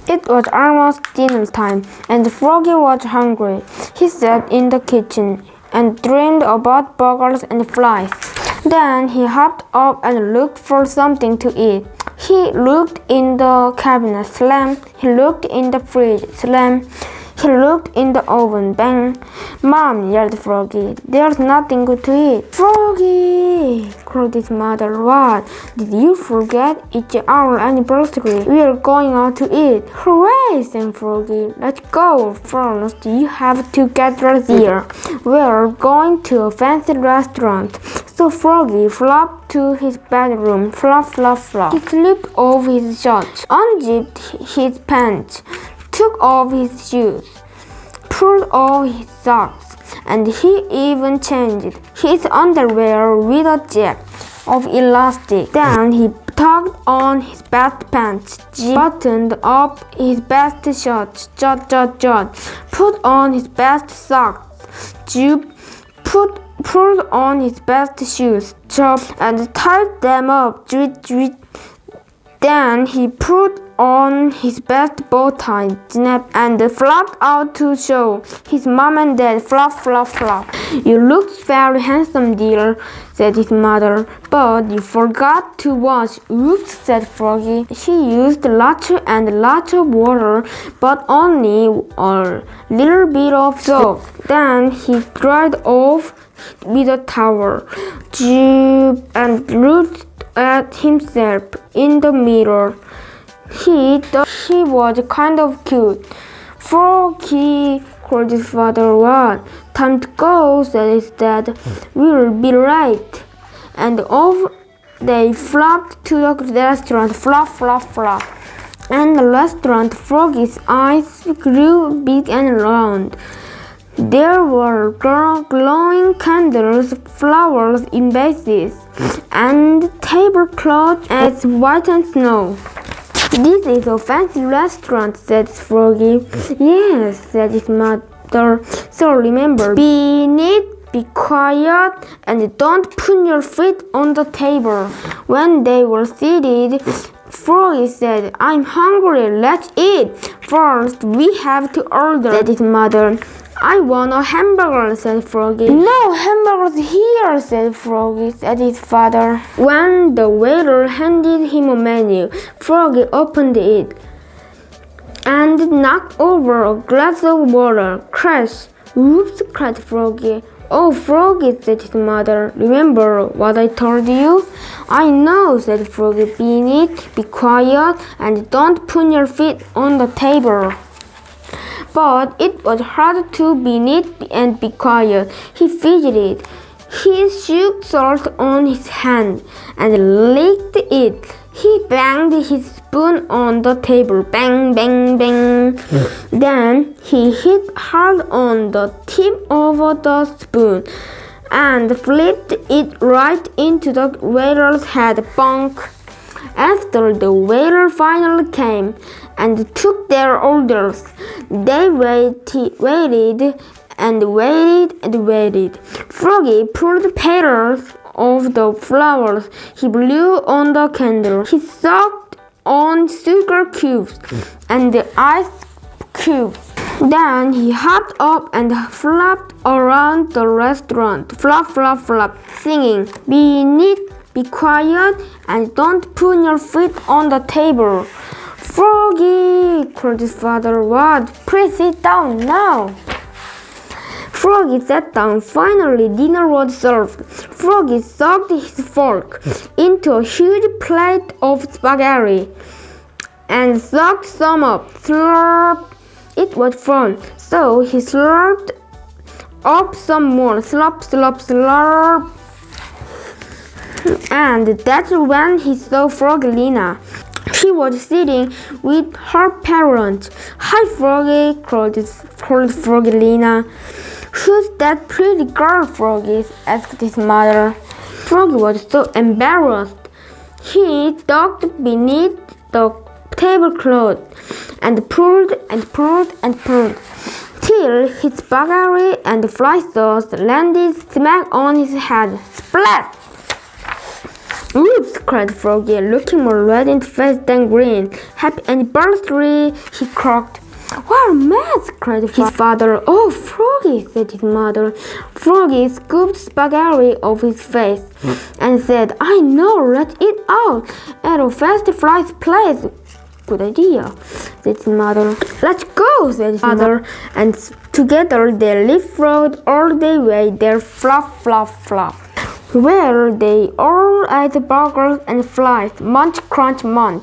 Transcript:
It was almost dinner time, and Froggy was hungry. He sat in the kitchen and dreamed about burgers and flies. Then he hopped up and looked for something to eat. He looked in the cabinet, slam. He looked in the fridge, slam. He looked in the oven, bang. Mom, yelled Froggy, there's nothing good to eat. Froggy, cried his mother. What? Did you forget? It's our anniversary. We are going out to eat. Hooray, sang Froggy. Let's go. First, you have to get dressed here. We are going to a fancy restaurant. So Froggy flopped to his bedroom. Flop, flop, flop. He slipped off his shorts, unzipped his pants, took off his shoes, pulled off his socks, and he even changed his underwear with a jet of elastic. Then he tugged on his best pants, buttoned up his best shorts, put on his best socks, pulled on his best shoes, and tied them up, Then he put on his best bow tie, snap, and flopped out to show his mom and dad. Flop, flop, flop. You look very handsome, dear, said his mother, but you forgot to wash. Oops, said Froggy. He used lots and lots of water, but only a little bit of soap. Then he dried off with a towel, and looked at himself in the mirror. He thought he was kind of cute. Froggy, called his father. What? Time to go, said his dad. We'll be late. And off they flopped to the restaurant. Flop, flop, flop. And the restaurant, Froggy's eyes grew big and round. There were glowing candles, flowers in vases, and tablecloths as white as snow. This is a fancy restaurant, said Froggy. Yes, said his mother. So remember, be neat, be quiet, and don't put your feet on the table. When they were seated, Froggy said, I'm hungry, let's eat. First, we have to order, said his mother. I want a hamburger, said Froggy. No hamburgers here, said Froggy, said his father. When the waiter handed him a menu, Froggy opened it and knocked over a glass of water. Crash! Oops, cried Froggy. Oh, Froggy, said his mother. Remember what I told you? I know, said Froggy. Be neat, be quiet, and don't put your feet on the table. But it was hard to be neat and be quiet. He fidgeted. He shook salt on his hand and licked it. He banged his spoon on the table. Bang, bang, bang. Then he hit hard on the tip of the spoon and flipped it right into the waiter's head. Bonk. After the waiter finally came and took their orders, they waited and waited and waited. Froggy pulled petals of the flowers. He blew on the candle. He sucked on sugar cubes and the ice cubes. Then he hopped up and flopped around the restaurant. Flop, flop, flop, singing, be neat, be quiet, and don't put your feet on the table. Froggy, cried his father. What? Please sit down now. Froggy sat down. Finally, dinner was served. Froggy sucked his fork into a huge plate of spaghetti and sucked some up. Slurp. It was fun, so he slurped up some more. Slop, slop, slurp. And that's when he saw Froggelina. She was sitting with her parents. Hi, Froggy, called Froggelina. Who's that pretty girl, Froggy? Asked his mother. Froggy was so embarrassed. He ducked beneath the tablecloth and pulled and pulled and pulled till his spaghetti and fly sauce landed smack on his head. Splat! Oops, cried Froggy, looking more red in the face than green. Happy anniversary, he croaked. What mess, cried his father. Oh, Froggy, said his mother. Froggy scooped spaghetti off his face and said, I know, let's eat out at a Fast Fly's place. Good idea, said his mother. Let's go, said his father, and together they leapfrogged all the way there, flop, flop, flop. Where they all ate burgers and fries, munch, crunch, munch.